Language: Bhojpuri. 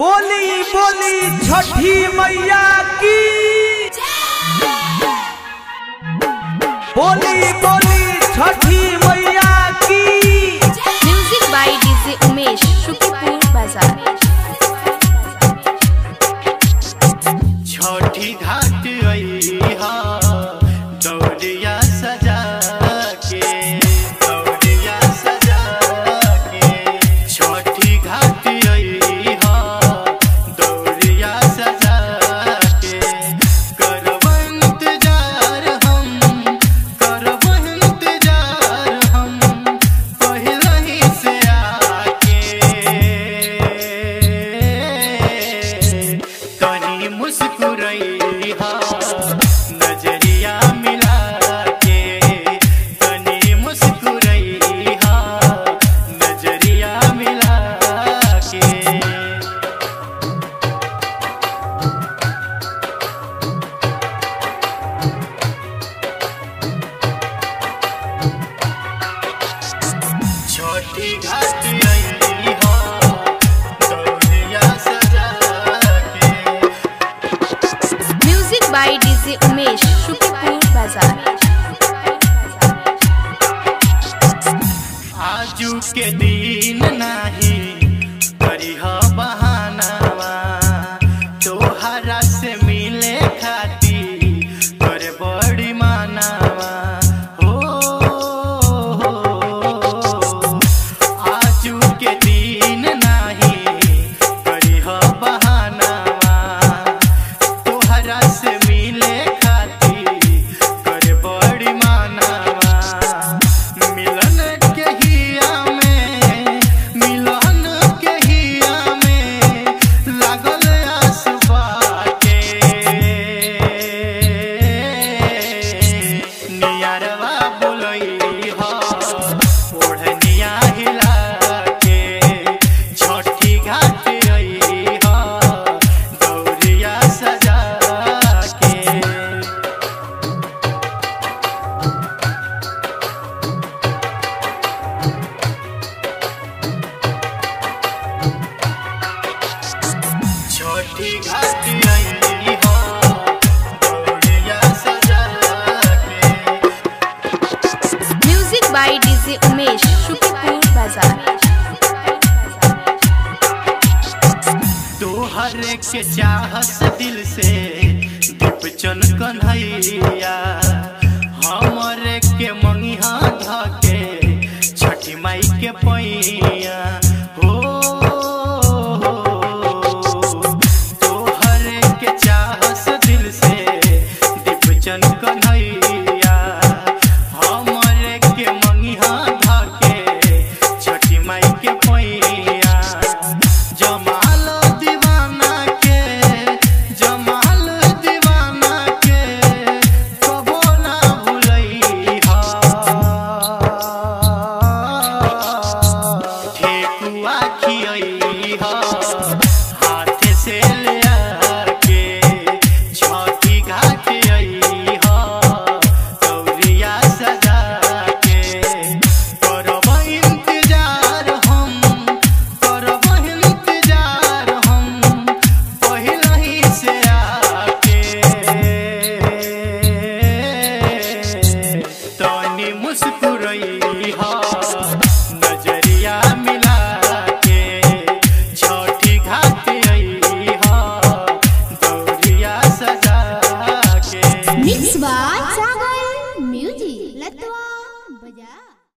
बोली बोली छठी मैया की, बोली बोली छठी मैया की। Music by DJ Umesh, Shukipur बाजार। छठी घाट अइहा दौड़िया सजा के, दौड़िया सजा के। छठी घाट अइहा दौड़िया सजा के। करब इंतजार हम, करब इंतजार हम पहिलही से आके। तनी मुस्कुराइहा नजरिया मिला के, तनी मुस्कुराइहा नजरिया मिला के। छठी घाट अइहा दौड़िया सजा के। Music by DJ Umesh, Shukipur बाजार। आजू के दिन नाही करिहा बहानावा, तोहरा से मिले खातिर करे बड़ी मानावा। हो आजू के दिन नाही करिहा बहानावा, तोहरा से मिले खातिर करे बड़ी मानावा। मिलन के हिया में, मिलन के हिया में लागल आसुबा के। नियरवा बोलइहा ओढ़निया हिला के। छठी घाट अइहा दौड़िया सजा के। छठी घाट अइहा दौड़िया सजा के। Music by DJ Umesh, Shukipur बाजार। तोहर के चाहस दिल से दीपचन कन्हैया, हमरे के मंगिहा धके छठी माई के पैया। हो तोहर के चाहस दिल से दीपचन कन्हैया, हमरे के मंगिहा धके छठी माई के पैया। जमाल दीवाना के, जमाल दीवाना के कबो ना भुलइहा। ठेकुआ खियइहा हाथे से ले आके। छठी घाट अइहा दौड़िया सजा के। करब इंतजार हम, करब इंतजार हम पहिलही से आके। तनी मुस्कुराइहा नजरिया मिला के। छठी घाट अइहा दौड़िया सजा के। मिक्स बाय सागर म्यूजिक लतवा बजा।